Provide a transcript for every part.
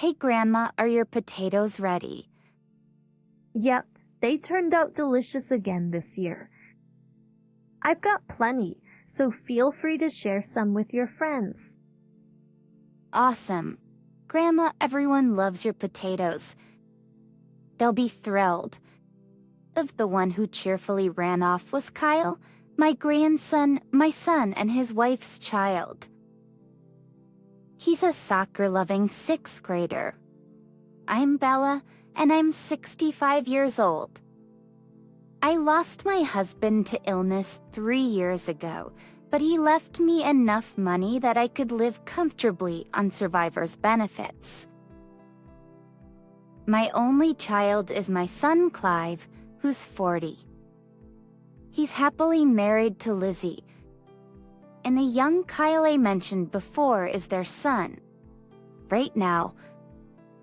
Hey Grandma, are your potatoes ready? Yep, they turned out delicious again this year. I've got plenty, so feel free to share some with your friends. Awesome. Grandma, everyone loves your potatoes. They'll be thrilled. The one who cheerfully ran off was Kyle, my grandson, my son, and his wife's child. He's a soccer-loving 6th grader. I'm Bella, and I'm 65 years old. I lost my husband to illness 3 years ago, but he left me enough money that I could live comfortably on survivor's benefits. My only child is my son Clive, who's 40. He's happily married to Lizzie, and the young Kyle I mentioned before is their son. Right now,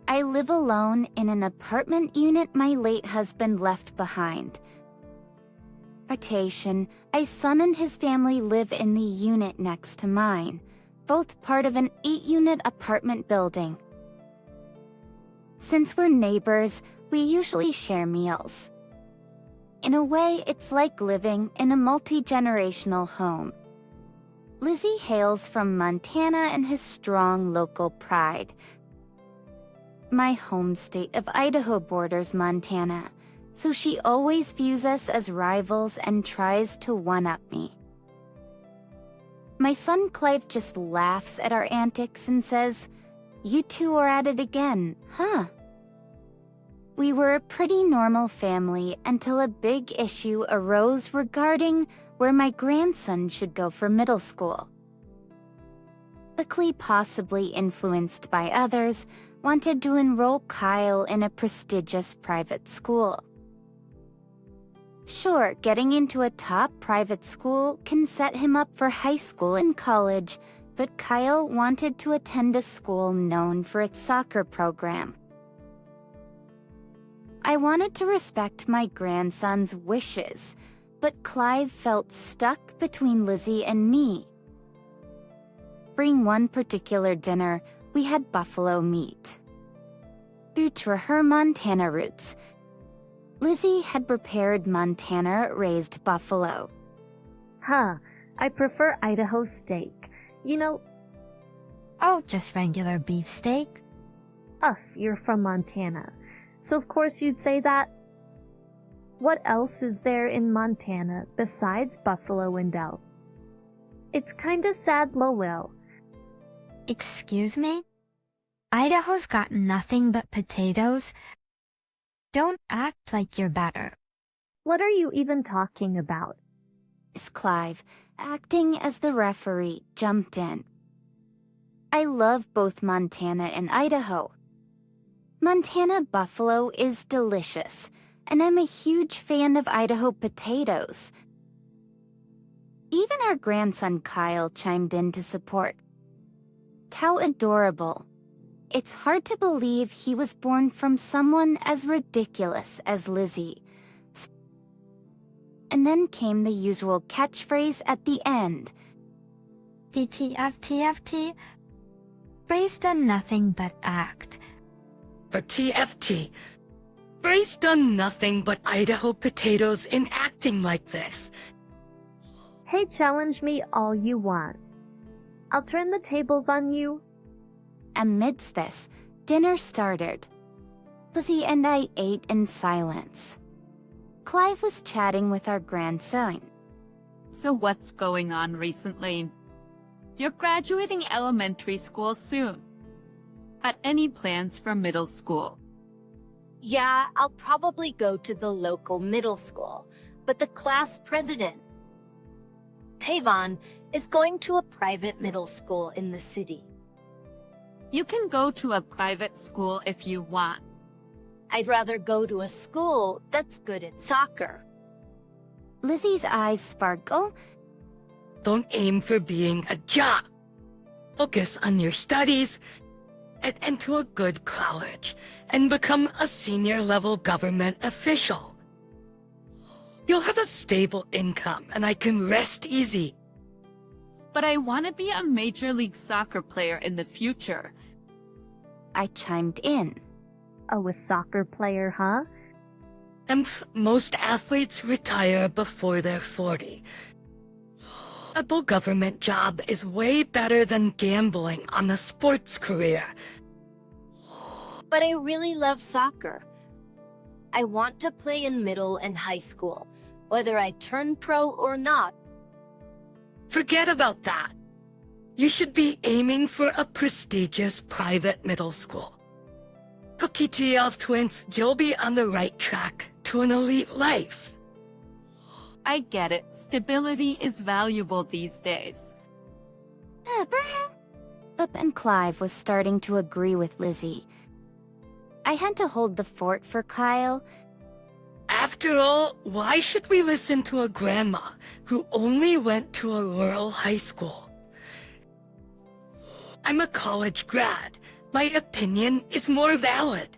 I live alone in an apartment unit my late husband left behind. My son and his family live in the unit next to mine, both part of an 8-unit apartment building. Since we're neighbors, we usually share meals. In a way, it's like living in a multi-generational home. Lizzie hails from Montana and has strong local pride. My home state of Idaho borders Montana, so she always views us as rivals and tries to one-up me. My son Clive just laughs at our antics and says, "You two are at it again, huh?" We were a pretty normal family until a big issue arose regarding where my grandson should go for middle school. Luckily, possibly influenced by others, wanted to enroll Kyle in a prestigious private school. Sure, getting into a top private school can set him up for high school and college, but Kyle wanted to attend a school known for its soccer program. I wanted to respect my grandson's wishes, but Clive felt stuck between Lizzie and me. During one particular dinner, we had buffalo meat. Due to her Montana roots, Lizzie had prepared Montana-raised buffalo. I prefer Idaho steak. Oh, just regular beefsteak? You're from Montana, so of course you'd say that. What else is there in Montana besides buffalo and elk? It's kinda sad, Lowell. Excuse me? Idaho's got nothing but potatoes. Don't act like you're better. What are you even talking about? Miss Clive, acting as the referee, jumped in. I love both Montana and Idaho. Montana buffalo is delicious, and I'm a huge fan of Idaho potatoes. Even our grandson Kyle chimed in to support. How adorable. It's hard to believe he was born from someone as ridiculous as Lizzie. And then came the usual catchphrase at the end. TTFTFT? Bray's done nothing but act. But TFT, Bray's done nothing but Idaho potatoes in acting like this. Hey, challenge me all you want. I'll turn the tables on you. Amidst this, dinner started. Lizzie and I ate in silence. Clive was chatting with our grandson. So what's going on recently? You're graduating elementary school soon. Got any plans for middle school? Yeah, I'll probably go to the local middle school, but the class president, Tavon, is going to a private middle school in the city. You can go to a private school if you want. I'd rather go to a school that's good at soccer. Lizzie's eyes sparkle. Don't aim for being a jock. Focus on your studies, get into a good college, and become a senior-level government official. You'll have a stable income, and I can rest easy. But I want to be a Major League Soccer player in the future. I chimed in. Oh, a soccer player, huh? Most athletes retire before they're 40. A full government job is way better than gambling on a sports career. But I really love soccer. I want to play in middle and high school, whether I turn pro or not. Forget about that. You should be aiming for a prestigious private middle school. Cookie TL twins, you'll be on the right track to an elite life. I get it. Stability is valuable these days. Abraham? Up and Clive was starting to agree with Lizzie. I had to hold the fort for Kyle. After all, why should we listen to a grandma who only went to a rural high school? I'm a college grad. My opinion is more valid.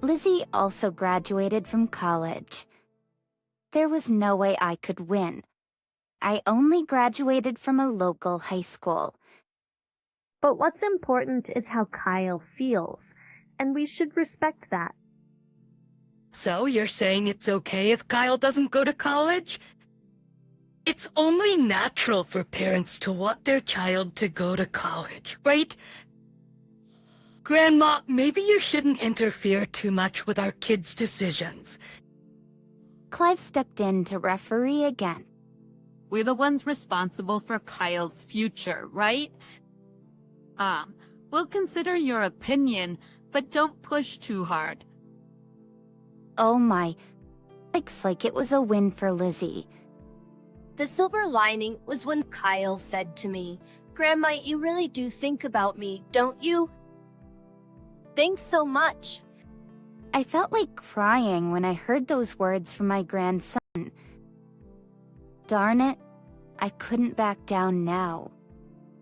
Lizzie also graduated from college. There was no way I could win. I only graduated from a local high school. But what's important is how Kyle feels, and we should respect that. So you're saying it's okay if Kyle doesn't go to college? It's only natural for parents to want their child to go to college, right? Grandma, maybe you shouldn't interfere too much with our kids' decisions. Clive stepped in to referee again. We're the ones responsible for Kyle's future, right? We'll consider your opinion, but don't push too hard. Oh my. Looks like it was a win for Lizzie. The silver lining was when Kyle said to me, "Grandma, you really do think about me, don't you?" Thanks so much. I felt like crying when I heard those words from my grandson. Darn it, I couldn't back down now.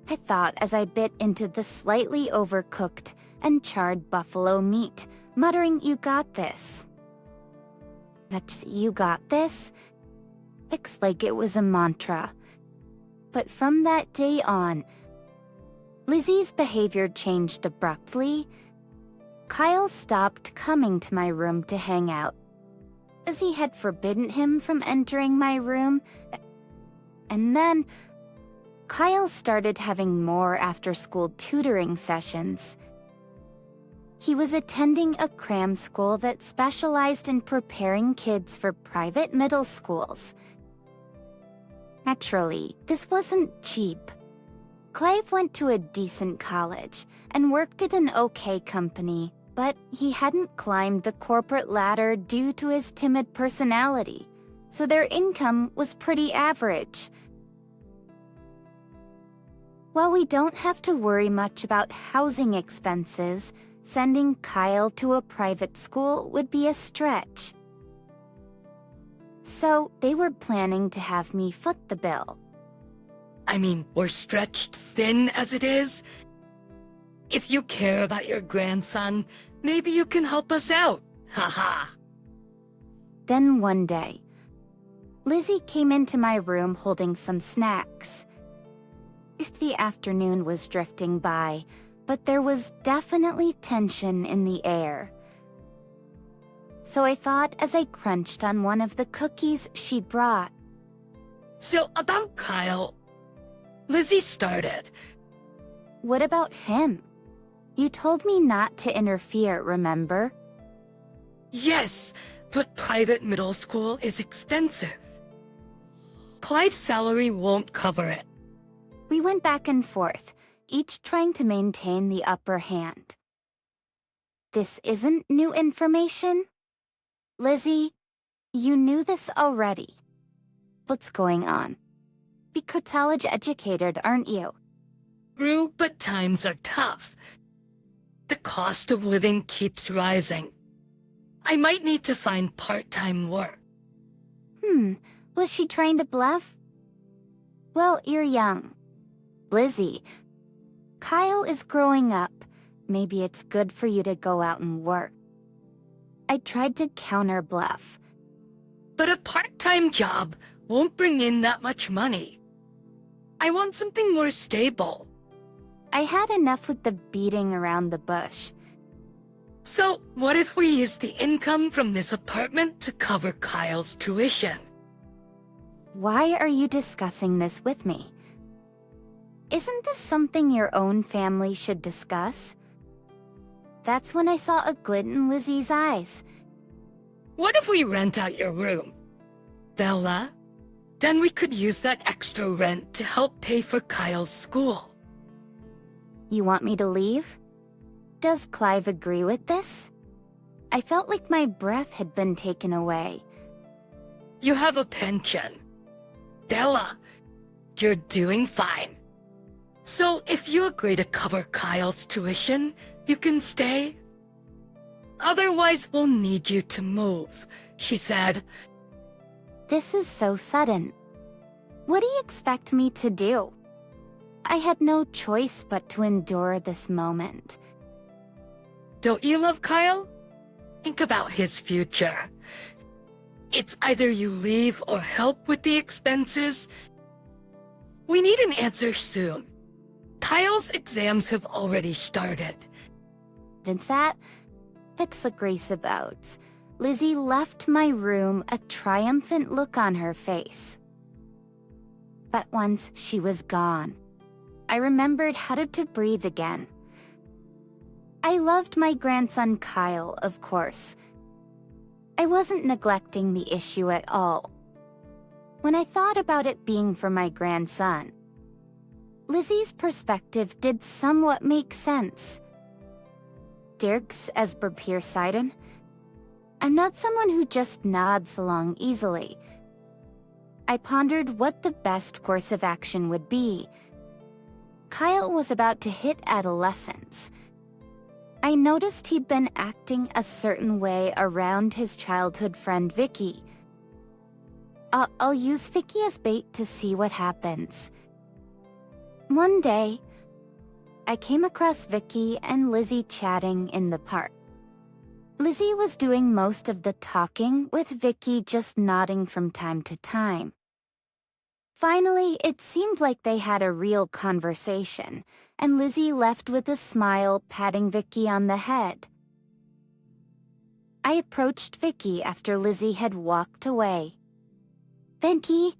I thought as I bit into the slightly overcooked and charred buffalo meat, muttering, "You got this." That's "you got this." Looks like it was a mantra. But from that day on, Lizzie's behavior changed abruptly. Kyle stopped coming to my room to hang out. Lizzie had forbidden him from entering my room. And then, Kyle started having more after-school tutoring sessions. He was attending a cram school that specialized in preparing kids for private middle schools. Naturally, this wasn't cheap. Clive went to a decent college and worked at an okay company, but he hadn't climbed the corporate ladder due to his timid personality, so their income was pretty average. While we don't have to worry much about housing expenses, sending Kyle to a private school would be a stretch. So they were planning to have me foot the bill. I mean, we're stretched thin as it is. If you care about your grandson, maybe you can help us out. Haha. Then one day, Lizzie came into my room holding some snacks. The afternoon was drifting by, but there was definitely tension in the air. So I thought as I crunched on one of the cookies she brought. So about Kyle, Lizzie started. What about him? You told me not to interfere, remember? Yes, but private middle school is expensive. Clive's salary won't cover it. We went back and forth, each trying to maintain the upper hand. This isn't new information? Lizzie, you knew this already. What's going on? Be college educated, aren't you? True, but times are tough. The cost of living keeps rising. I might need to find part-time work. Was she trying to bluff? Well, you're young. Lizzie, Kyle is growing up. Maybe it's good for you to go out and work. I tried to counter bluff. But a part-time job won't bring in that much money. I want something more stable. I had enough with the beating around the bush. So, what if we use the income from this apartment to cover Kyle's tuition? Why are you discussing this with me? Isn't this something your own family should discuss? That's when I saw a glint in Lizzie's eyes. What if we rent out your room? Bella? Then we could use that extra rent to help pay for Kyle's school. You want me to leave? Does Clive agree with this? I felt like my breath had been taken away. You have a pension. Bella, you're doing fine. So if you agree to cover Kyle's tuition, you can stay. Otherwise, we'll need you to move, she said. This is so sudden. What do you expect me to do? I had no choice but to endure this moment. Don't you love Kyle? Think about his future. It's either you leave or help with the expenses. We need an answer soon. Kyle's exams have already started. It's that? It's the grace about. Lizzie left my room, a triumphant look on her face. But once she was gone, I remembered how to breathe again. I loved my grandson Kyle, of course. I wasn't neglecting the issue at all. When I thought about it being for my grandson, Lizzie's perspective did somewhat make sense. Dirks as beside I'm not someone who just nods along easily. I pondered what the best course of action would be. Kyle was about to hit adolescence. I noticed he'd been acting a certain way around his childhood friend Vicky. I'll use Vicky as bait to see what happens. One day, I came across Vicky and Lizzie chatting in the park. Lizzie was doing most of the talking, with Vicky just nodding from time to time. Finally, it seemed like they had a real conversation, and Lizzie left with a smile, patting Vicky on the head. I approached Vicky after Lizzie had walked away. Vicky?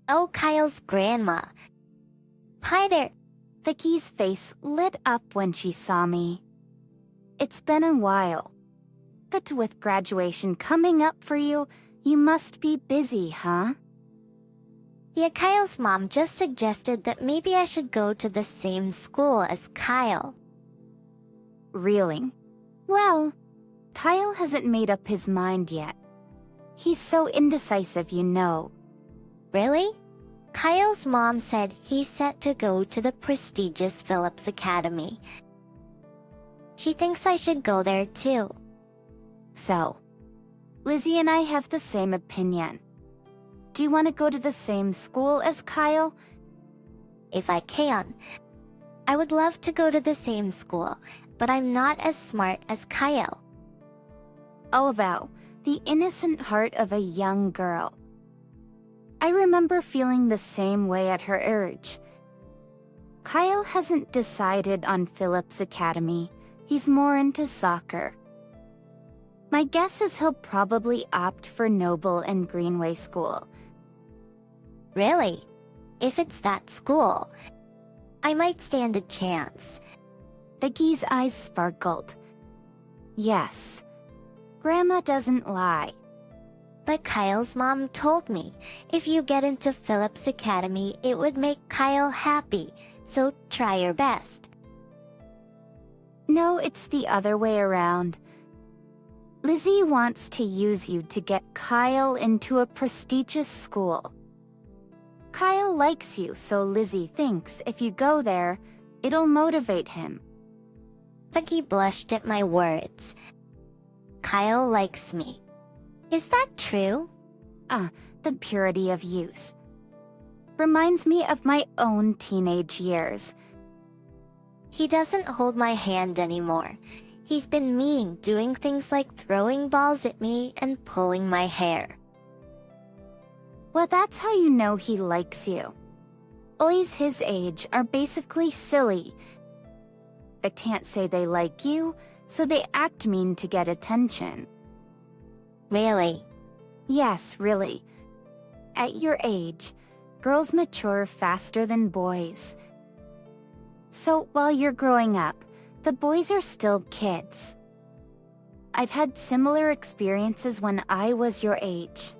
Oh, Kyle's grandma. Hi there. Vicky's face lit up when she saw me. It's been a while. But with graduation coming up for you, you must be busy, huh? Yeah, Kyle's mom just suggested that maybe I should go to the same school as Kyle. Really? Well, Kyle hasn't made up his mind yet. He's so indecisive, you know. Really? Kyle's mom said he's set to go to the prestigious Phillips Academy. She thinks I should go there too. So, Lizzie and I have the same opinion. Do you want to go to the same school as Kyle? If I can. I would love to go to the same school, but I'm not as smart as Kyle. All about the innocent heart of a young girl. I remember feeling the same way at her age. Kyle hasn't decided on Phillips Academy. He's more into soccer. My guess is he'll probably opt for Noble and Greenway School. Really? If it's that school, I might stand a chance. Vicky's eyes sparkled. Yes, Grandma doesn't lie. But Kyle's mom told me if you get into Phillips Academy, it would make Kyle happy, so try your best. No, it's the other way around. Lizzie wants to use you to get Kyle into a prestigious school. Kyle likes you, so Lizzie thinks if you go there, it'll motivate him. Vicky blushed at my words. Kyle likes me. Is that true? The purity of youth. Reminds me of my own teenage years. He doesn't hold my hand anymore. He's been mean, doing things like throwing balls at me and pulling my hair. Well, that's how you know he likes you. Boys his age are basically silly, They can't say they like you, so they act mean to get attention. Really? Yes, really. At your age, girls mature faster than boys. So while you're growing up, the boys are still kids. I've had similar experiences when I was your age.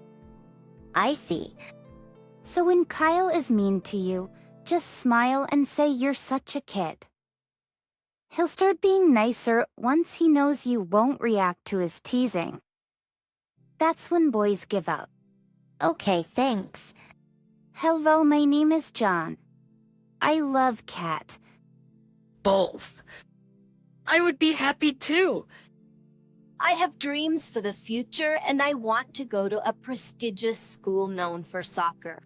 I see. So when Kyle is mean to you, just smile and say you're such a kid. He'll start being nicer once he knows you won't react to his teasing. That's when boys give up. Okay, thanks. Hello, my name is John. I love Cat. Both. I would be happy too. I have dreams for the future and I want to go to a prestigious school known for soccer.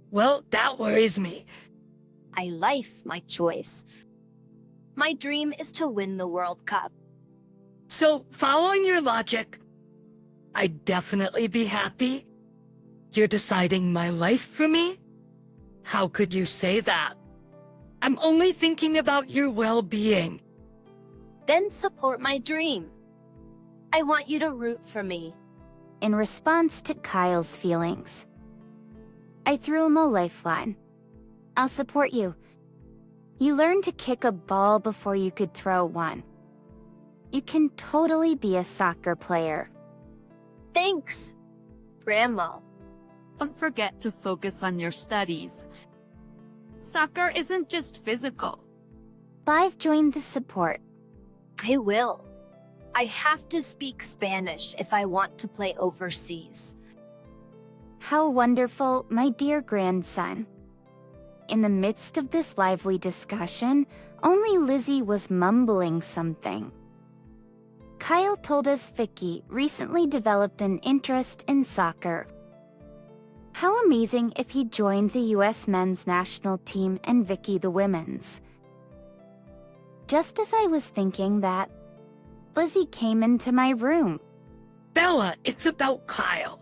Well, that worries me. I like my choice. My dream is to win the World Cup. So, following your logic, I'd definitely be happy. You're deciding my life for me? How could you say that? I'm only thinking about your well-being. Then support my dream. I want you to root for me. In response to Kyle's feelings, I threw him a lifeline. I'll support you. You learned to kick a ball before you could throw one. You can totally be a soccer player. Thanks, Grandma. Don't forget to focus on your studies. Soccer isn't just physical. Clive joined the support. I will. I have to speak Spanish if I want to play overseas. How wonderful, my dear grandson. In the midst of this lively discussion, only Lizzie was mumbling something. Kyle told us Vicky recently developed an interest in soccer. How amazing if he joined the US men's national team and Vicky the women's. Just as I was thinking that, Lizzie came into my room. Bella, it's about Kyle.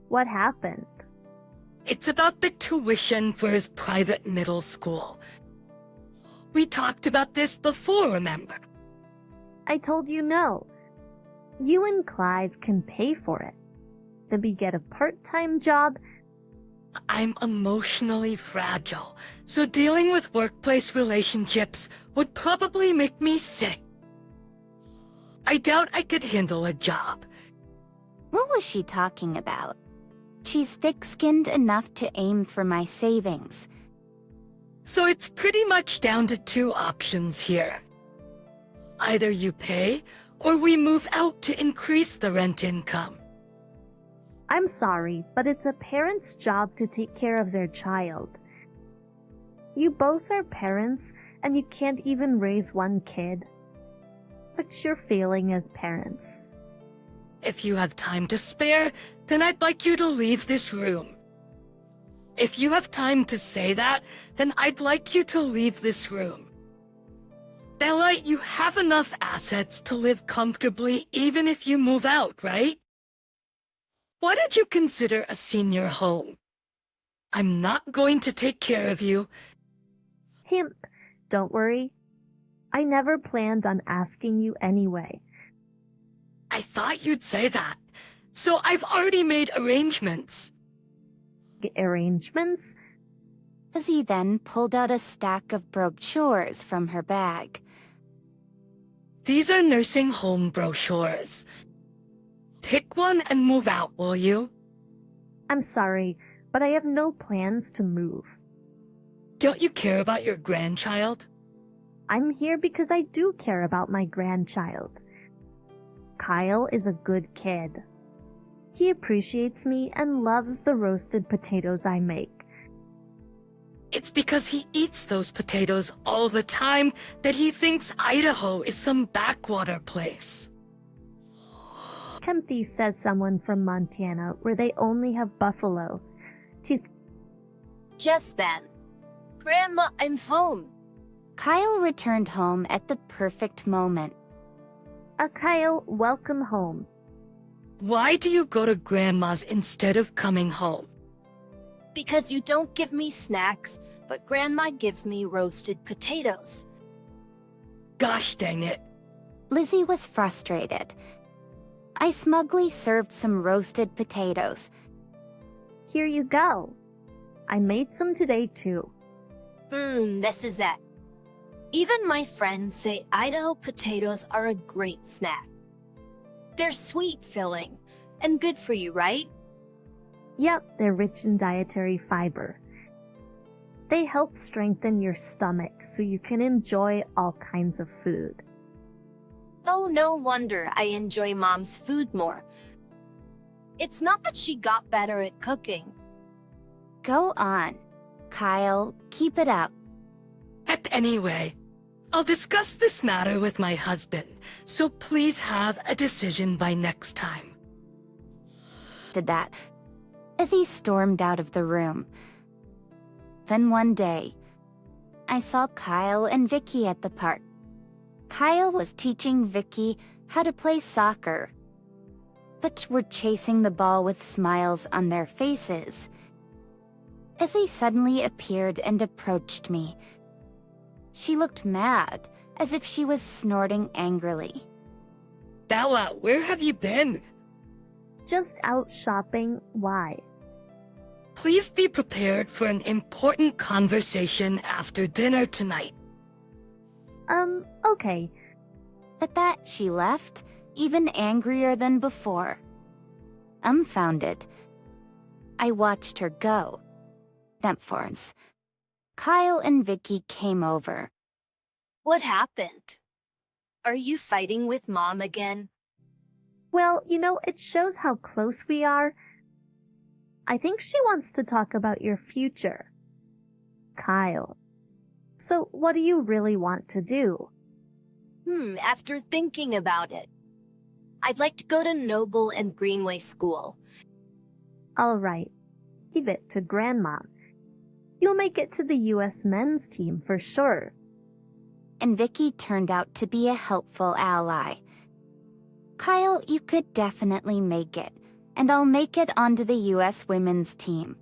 What happened? It's about the tuition for his private middle school. We talked about this before, remember? I told you no. You and Clive can pay for it. Then we get a part-time job. I'm emotionally fragile, so dealing with workplace relationships would probably make me sick. I doubt I could handle a job. What was she talking about? She's thick-skinned enough to aim for my savings. So it's pretty much down to two options here. Either you pay, or we move out to increase the rent income. I'm sorry, but it's a parent's job to take care of their child. You both are parents, and you can't even raise one kid. But you're failing as parents. If you have time to spare, then I'd like you to leave this room. If you have time to say that, then I'd like you to leave this room. Bella, you have enough assets to live comfortably even if you move out, right? Why don't you consider a senior home? I'm not going to take care of you. Himp, don't worry. I never planned on asking you anyway. I thought you'd say that, so I've already made arrangements. Arrangements? Lizzie then pulled out a stack of brochures from her bag. These are nursing home brochures. Pick one and move out, will you? I'm sorry, but I have no plans to move. Don't you care about your grandchild? I'm here because I do care about my grandchild. Kyle is a good kid. He appreciates me and loves the roasted potatoes I make. It's because he eats those potatoes all the time that he thinks Idaho is some backwater place. Kempty says someone from Montana where they only have buffalo. Just then, Grandma, I'm home. Kyle returned home at the perfect moment. Kyle, welcome home. Why do you go to Grandma's instead of coming home? Because you don't give me snacks, but Grandma gives me roasted potatoes. Gosh dang it. Lizzie was frustrated. I smugly served some roasted potatoes. Here you go. I made some today too. This is it. Even my friends say Idaho potatoes are a great snack. They're sweet filling and good for you, right? Yep, they're rich in dietary fiber. They help strengthen your stomach so you can enjoy all kinds of food. Oh, no wonder I enjoy Mom's food more. It's not that she got better at cooking. Go on. Kyle, keep it up. Anyway, I'll discuss this matter with my husband, so please have a decision by next time. Did that as he stormed out of the room. Then one day, I saw Kyle and Vicky at the park. Kyle was teaching Vicky how to play soccer, but were chasing the ball with smiles on their faces. As he suddenly appeared and approached me, she looked mad, as if she was snorting angrily. Bella, where have you been? Just out shopping, why? Please be prepared for an important conversation after dinner tonight. Okay. At that, she left, even angrier than before. Dumbfounded, I watched her go. Themforns. Kyle and Vicky came over. What happened? Are you fighting with Mom again? Well, it shows how close we are. I think she wants to talk about your future. Kyle. So, what do you really want to do? After thinking about it, I'd like to go to Noble and Greenway School. All right. Give it to Grandma. You'll make it to the U.S. men's team for sure. And Vicky turned out to be a helpful ally. Kyle, you could definitely make it, and I'll make it onto the U.S. women's team.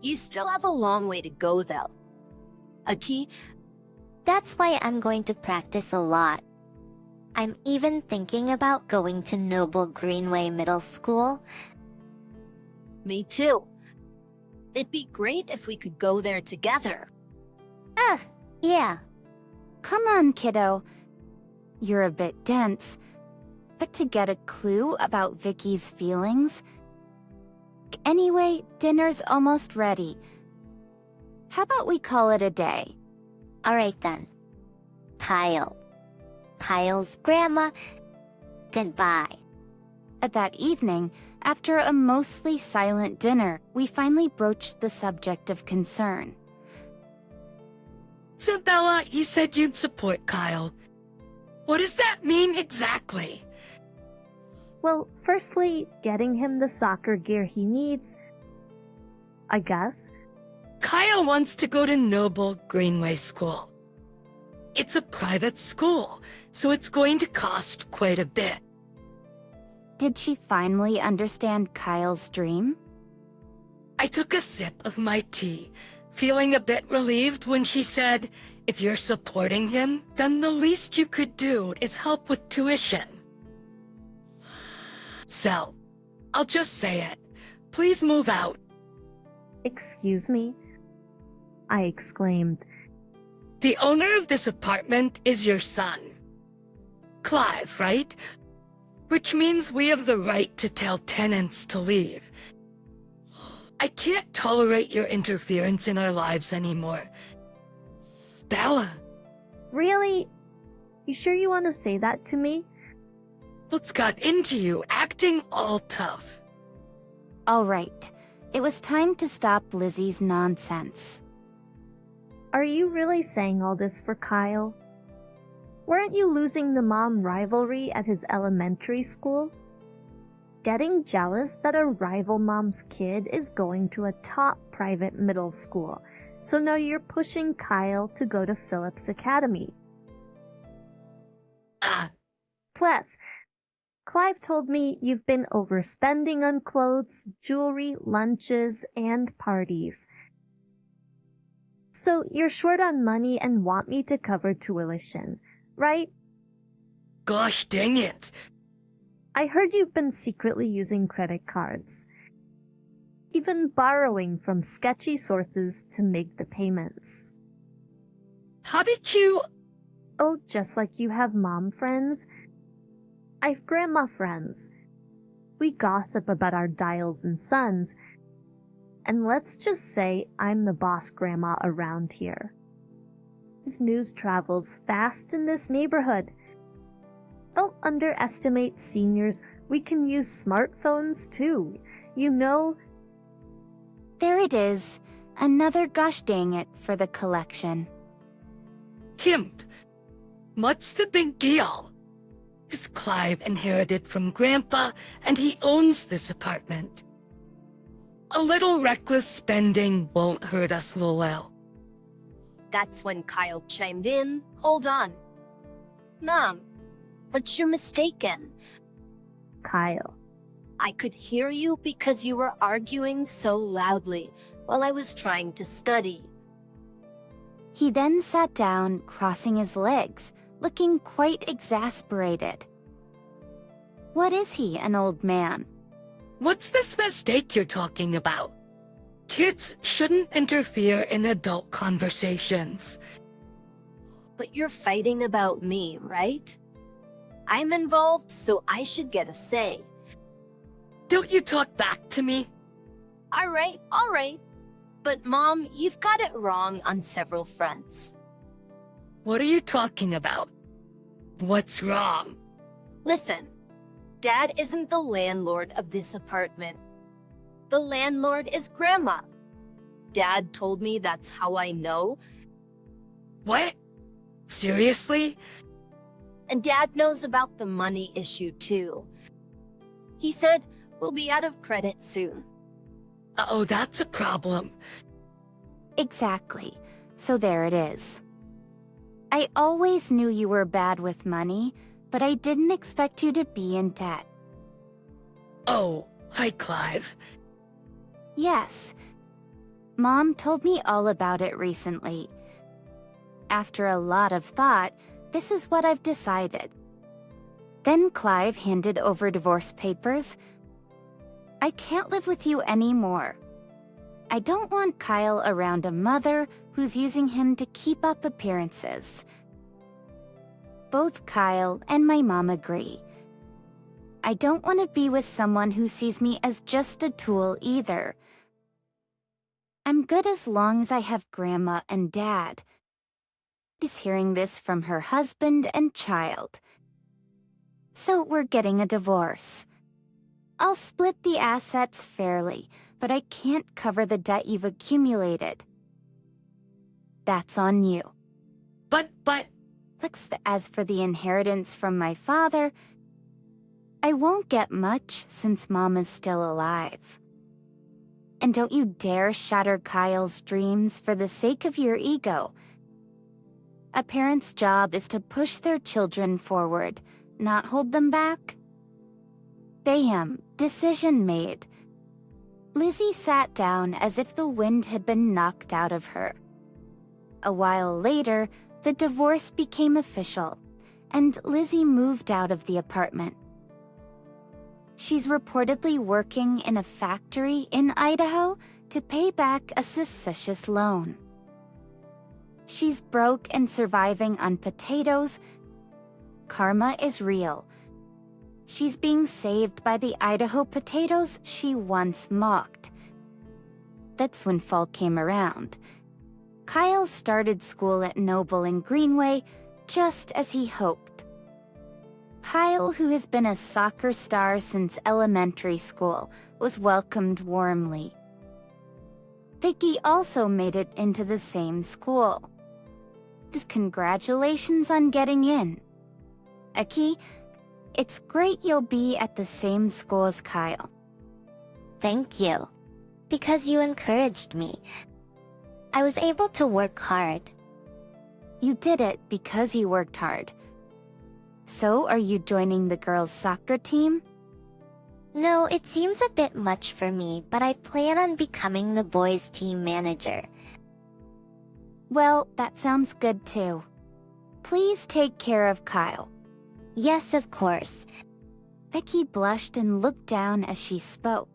You still have a long way to go, though. Aki, That's why I'm going to practice a lot. I'm even thinking about going to Noble Greenway Middle School. me too. It'd be great if we could go there together. Yeah. Come on, kiddo. You're a bit dense, but to get a clue about Vicky's feelings... Anyway, dinner's almost ready. How about we call it a day? Alright then. Kyle. Kyle's grandma. Goodbye. At that evening, after a mostly silent dinner, we finally broached the subject of concern. So Bella, you said you'd support Kyle. What does that mean exactly? Well, firstly, getting him the soccer gear he needs, I guess. Kyle wants to go to Noble Greenway School. It's a private school, so it's going to cost quite a bit. Did she finally understand Kyle's dream? I took a sip of my tea, feeling a bit relieved when she said, if you're supporting him, then the least you could do is help with tuition. So, I'll just say it. Please move out. Excuse me? I exclaimed. The owner of this apartment is your son. Clive, right? Which means we have the right to tell tenants to leave. I can't tolerate your interference in our lives anymore. Bella, Really? You sure you want to say that to me? what's got into you acting all tough? All right, it was time to stop Lizzie's nonsense. Are you really saying all this for Kyle? Weren't you losing the mom rivalry at his elementary school? Getting jealous that a rival mom's kid is going to a top private middle school, so now you're pushing Kyle to go to Phillips Academy. Plus, Clive told me you've been overspending on clothes, jewelry, lunches, and parties. So you're short on money and want me to cover tuition, right? Gosh dang it. I heard you've been secretly using credit cards. Even borrowing from sketchy sources to make the payments. How did you... Oh, just like you have mom friends, I've grandma friends. We gossip about our DILs and sons, and let's just say I'm the boss grandma around here. This news travels fast in this neighborhood. Don't underestimate seniors. We can use smartphones too. You know... There it is. Another gosh dang it for the collection. Him. What's the big deal? This Clive inherited from Grandpa, and he owns this apartment. A little reckless spending won't hurt us, Lowell. That's when Kyle chimed in. Hold on. Mom, but you're mistaken. Kyle. I could hear you because you were arguing so loudly while I was trying to study. He then sat down, crossing his legs, looking quite exasperated. What is he, an old man? What's this mistake you're talking about? Kids shouldn't interfere in adult conversations. But you're fighting about me, right? I'm involved, so I should get a say. Don't you talk back to me? All right. But Mom, you've got it wrong on several fronts. What are you talking about? What's wrong? Listen, Dad isn't the landlord of this apartment. The landlord is Grandma. Dad told me that's how I know. What? Seriously? And Dad knows about the money issue too. He said we'll be out of credit soon. Uh-oh, that's a problem. Exactly. So there it is. I always knew you were bad with money, but I didn't expect you to be in debt. Oh, hi, Clive. Yes. Mom told me all about it recently. After a lot of thought, this is what I've decided. Then Clive handed over divorce papers. I can't live with you anymore. I don't want Kyle around a mother who's using him to keep up appearances. Both Kyle and my mom agree. I don't want to be with someone who sees me as just a tool either. I'm good as long as I have Grandma and Dad. She's hearing this from her husband and child. So we're getting a divorce. I'll split the assets fairly, but I can't cover the debt you've accumulated. That's on you. But... As for the inheritance from my father, I won't get much since Mom is still alive. And don't you dare shatter Kyle's dreams for the sake of your ego. A parent's job is to push their children forward, not hold them back. Bam! Decision made. Lizzie sat down as if the wind had been knocked out of her. A while later, the divorce became official, and Lizzie moved out of the apartment. She's reportedly working in a factory in Idaho to pay back a suspicious loan. She's broke and surviving on potatoes. Karma is real. She's being saved by the Idaho potatoes she once mocked. That's when fall came around. Kyle started school at Noble and Greenway just as he hoped. Kyle, who has been a soccer star since elementary school, was welcomed warmly. Vicky also made it into the same school. Congratulations on getting in. Aki, it's great you'll be at the same school as Kyle. Thank you. Because you encouraged me. I was able to work hard. You did it because you worked hard. So, are you joining the girls' soccer team? No, it seems a bit much for me, but I plan on becoming the boys' team manager. Well, that sounds good too. Please take care of Kyle. Yes, of course. Vicky blushed and looked down as she spoke.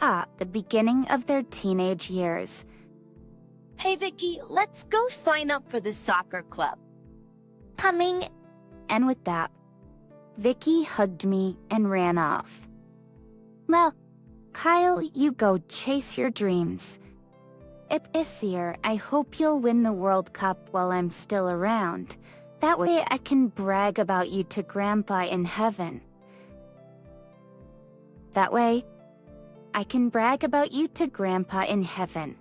Ah, the beginning of their teenage years. Hey Vicky, let's go sign up for the soccer club. Coming. And with that, Vicky hugged me and ran off. Well, Kyle, you go chase your dreams. This year, I hope you'll win the World Cup while I'm still around. That way I can brag about you to Grandpa in heaven. That way, I can brag about you to Grandpa in heaven.